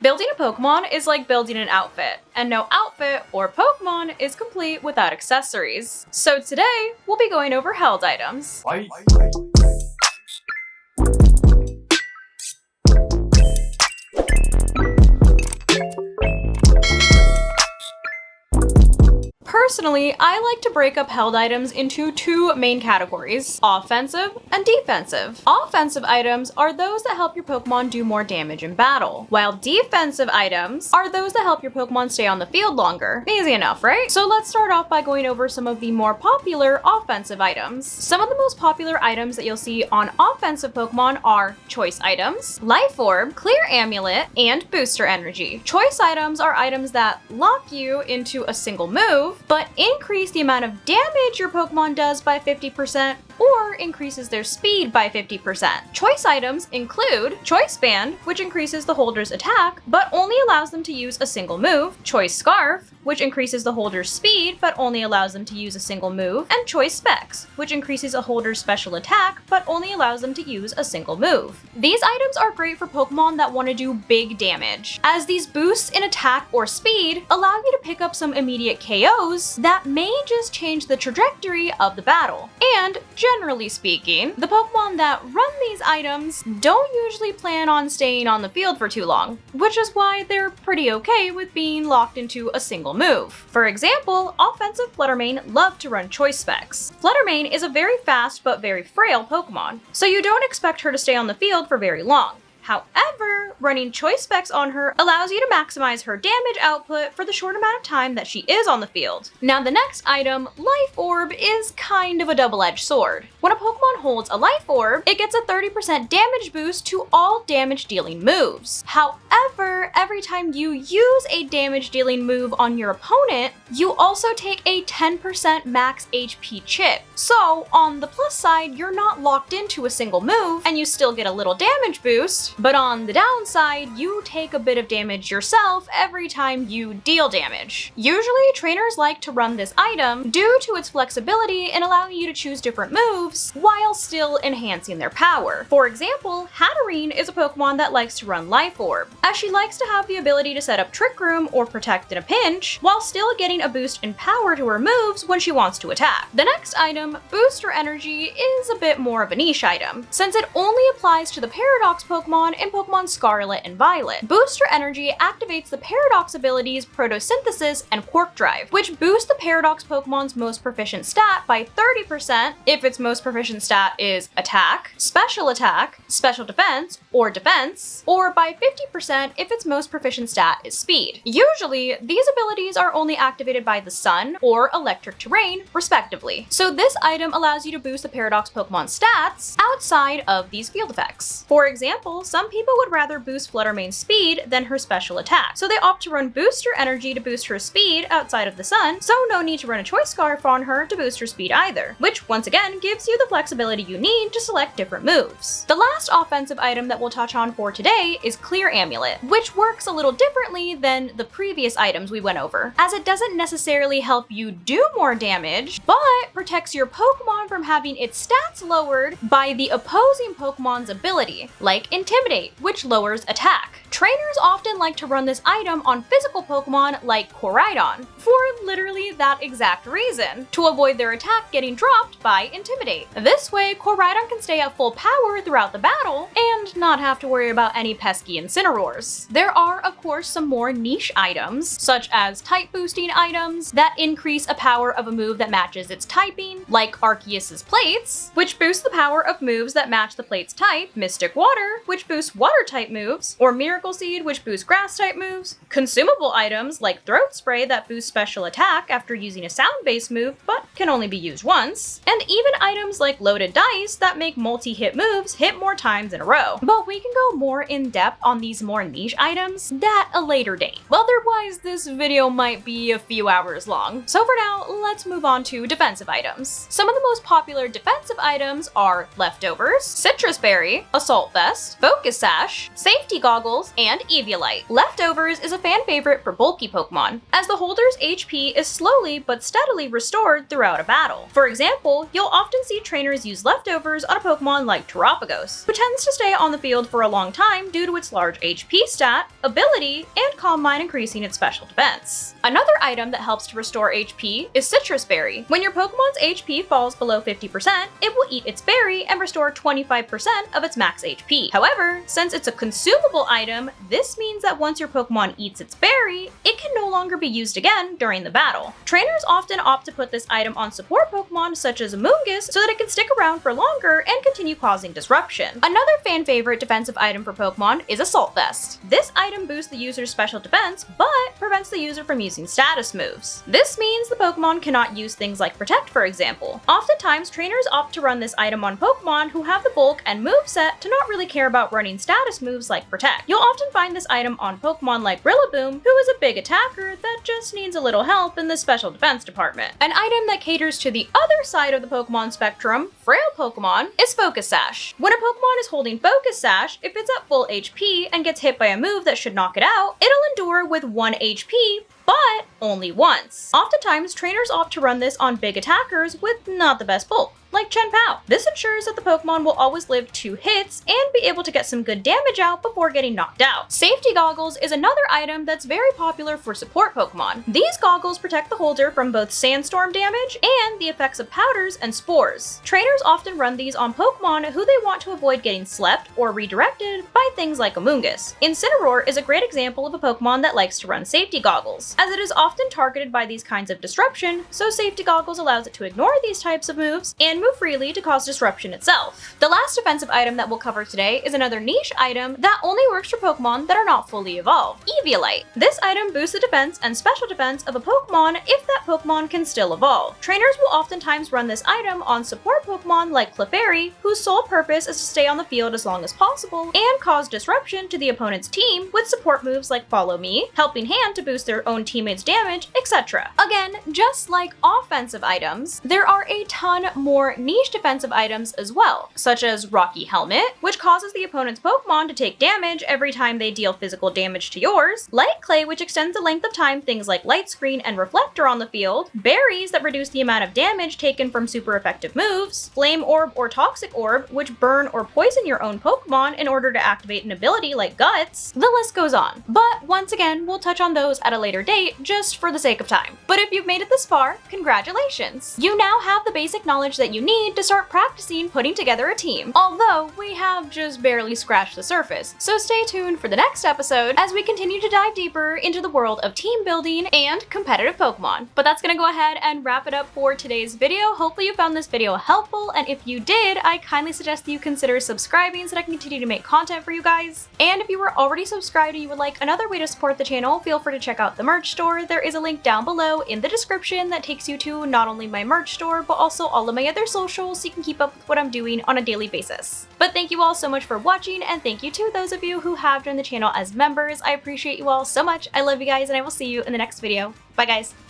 Building a Pokemon is like building an outfit, and no outfit or Pokemon is complete without accessories. So today, we'll be going over held items. Personally, I like to break up held items into two main categories, offensive and defensive. Offensive items are those that help your Pokemon do more damage in battle, while defensive items are those that help your Pokemon stay on the field longer. Easy enough, right? So let's start off by going over some of the more popular offensive items. Some of the most popular items that you'll see on offensive Pokemon are Choice Items, Life Orb, Clear Amulet, and Booster Energy. Choice Items are items that lock you into a single move, but increase the amount of damage your Pokemon does by 50% or increases their speed by 50%. Choice items include Choice Band, which increases the holder's attack, but only allows them to use a single move, Choice Scarf, which increases the holder's speed, but only allows them to use a single move, and Choice Specs, which increases a holder's special attack, but only allows them to use a single move. These items are great for Pokemon that want to do big damage, as these boosts in attack or speed allow you to pick up some immediate KOs that may just change the trajectory of the battle. And generally speaking, the Pokemon that run these items don't usually plan on staying on the field for too long, which is why they're pretty okay with being locked into a single move. For example, offensive Fluttermane love to run Choice Specs. Fluttermane is a very fast but very frail Pokemon, so you don't expect her to stay on the field for very long. However, running Choice Specs on her allows you to maximize her damage output for the short amount of time that she is on the field. Now the next item, Life Orb, is kind of a double-edged sword. When a Pokemon holds a Life Orb, it gets a 30% damage boost to all damage-dealing moves. However, every time you use a damage-dealing move on your opponent, you also take a 10% max HP chip. So, on the plus side, you're not locked into a single move, and you still get a little damage boost, but on the downside, you take a bit of damage yourself every time you deal damage. Usually, trainers like to run this item due to its flexibility in allowing you to choose different moves while still enhancing their power. For example, Hatterene is a Pokemon that likes to run Life Orb, as she likes to have the ability to set up Trick Room or Protect in a pinch, while still getting a boost in power to her moves when she wants to attack. The next item, Booster Energy, is a bit more of a niche item, since it only applies to the Paradox Pokemon in Pokemon Scarlet and Violet. Booster Energy activates the Paradox abilities Photosynthesis and Quark Drive, which boost the Paradox Pokemon's most proficient stat by 30% if its most proficient stat is Attack, Special Defense, or by 50% if its most proficient stat is Speed. Usually, these abilities are only activated by the Sun or Electric Terrain, respectively. So this item allows you to boost the Paradox Pokemon stats outside of these field effects. For example, some people would rather boost Fluttermane's speed than her special attack, so they opt to run Booster Energy to boost her speed outside of the Sun, so no need to run a Choice Scarf on her to boost her speed either, which once again gives you the flexibility you need to select different moves. The last offensive item that we'll touch on for today is Clear Amulet, which works a little differently than the previous items we went over, as it doesn't necessarily help you do more damage, but protects your Pokemon from having its stats lowered by the opposing Pokemon's ability, like Intimidate, which lowers attack. Trainers often like to run this item on physical Pokemon like Koraidon, for literally that exact reason, to avoid their attack getting dropped by Intimidate. This way, Koraidon can stay at full power throughout the battle, and not have to worry about any pesky Incineroars. There are, of course, some more niche items, such as type boosting items that increase a power of a move that matches its typing, like Arceus's Plates, which boosts the power of moves that match the plate's type, Mystic Water, which boosts water-type moves, or Miracle Seed, which boosts grass-type moves, consumable items like Throat Spray that boosts special attack after using a sound-based move but can only be used once, and even items like Loaded Dice that make multi-hit moves hit more times in a row. But we can go more in depth on these more niche items at a later date. Otherwise, this video might be a few hours long. So for now, let's move on to defensive items. Some of the most popular defensive items are Leftovers, Citrus Berry, Assault Vest, Focus Sash, Safety Goggles, and Eviolite. Leftovers is a fan favorite for bulky Pokemon, as the holder's HP is slowly but steadily restored throughout a battle. For example, you'll often see trainers use Leftovers on a Pokemon like Terapagos, who tends to stay on the field for a long time due to its large HP stat, ability, and Calm Mind increasing its special defense. Another item that helps to restore HP is Citrus Berry. When your Pokemon's HP falls below 50%, it will eat its berry and restore 25% of its max HP. However, since it's a consumable item, this means that once your Pokemon eats its berry, it can no longer be used again during the battle. Trainers often opt to put this item on support Pokemon such as Amoonguss so that it can stick around for longer and continue causing disruption. Another fan favorite defensive item for Pokemon is Assault Vest. This item boosts the user's special defense, but prevents the user from using status moves. This means the Pokemon cannot use things like Protect, for example. Oftentimes, trainers opt to run this item on Pokemon who have the bulk and moveset to not really care about running status moves like Protect. You'll often find this item on Pokemon like Rillaboom, who is a big attacker that just needs a little help in the special defense department. An item that caters to the other side of the Pokemon spectrum, frail Pokemon, is Focus Sash. When a Pokemon is holding Focus Sash, if it's at full HP and gets hit by a move that should knock it out, it'll endure with 1 HP, but only once. Oftentimes, trainers opt to run this on big attackers with not the best bulk, like Chien-Pao. This ensures that the Pokemon will always live 2 hits and be able to get some good damage out before getting knocked out. Safety Goggles is another item that's very popular for support Pokemon. These goggles protect the holder from both sandstorm damage and the effects of powders and spores. Trainers often run these on Pokemon who they want to avoid getting slept or redirected by things like Amoonguss. Incineroar is a great example of a Pokemon that likes to run Safety Goggles, as it is often targeted by these kinds of disruption, so Safety Goggles allows it to ignore these types of moves and move freely to cause disruption itself. The last defensive item that we'll cover today is another niche item that only works for Pokemon that are not fully evolved, Eviolite. This item boosts the defense and special defense of a Pokemon if that Pokemon can still evolve. Trainers will oftentimes run this item on support Pokemon like Clefairy, whose sole purpose is to stay on the field as long as possible and cause disruption to the opponent's team with support moves like Follow Me, Helping Hand to boost their own teammates' damage, etc. Again, just like offensive items, there are a ton more niche defensive items as well, such as Rocky Helmet, which causes the opponent's Pokemon to take damage every time they deal physical damage to yours, Light Clay, which extends the length of time things like Light Screen and Reflector on the field, Berries that reduce the amount of damage taken from super effective moves, Flame Orb or Toxic Orb, which burn or poison your own Pokemon in order to activate an ability like Guts. The list goes on, but once again, we'll touch on those at a later date just for the sake of time. But if you've made it this far, congratulations! You now have the basic knowledge that you need to start practicing putting together a team, although we have just barely scratched the surface. So stay tuned for the next episode as we continue to dive deeper into the world of team building and competitive Pokemon. But that's gonna go ahead and wrap it up for today's video. Hopefully you found this video helpful, and if you did, I kindly suggest that you consider subscribing so that I can continue to make content for you guys. And if you were already subscribed and you would like another way to support the channel, feel free to check out the merch store. There is a link down below in the description that takes you to not only my merch store, but also all of my other socials so you can keep up with what I'm doing on a daily basis. But thank you all so much for watching, and thank you to those of you who have joined the channel as members. I appreciate you all so much. I love you guys, and I will see you in the next video. Bye guys!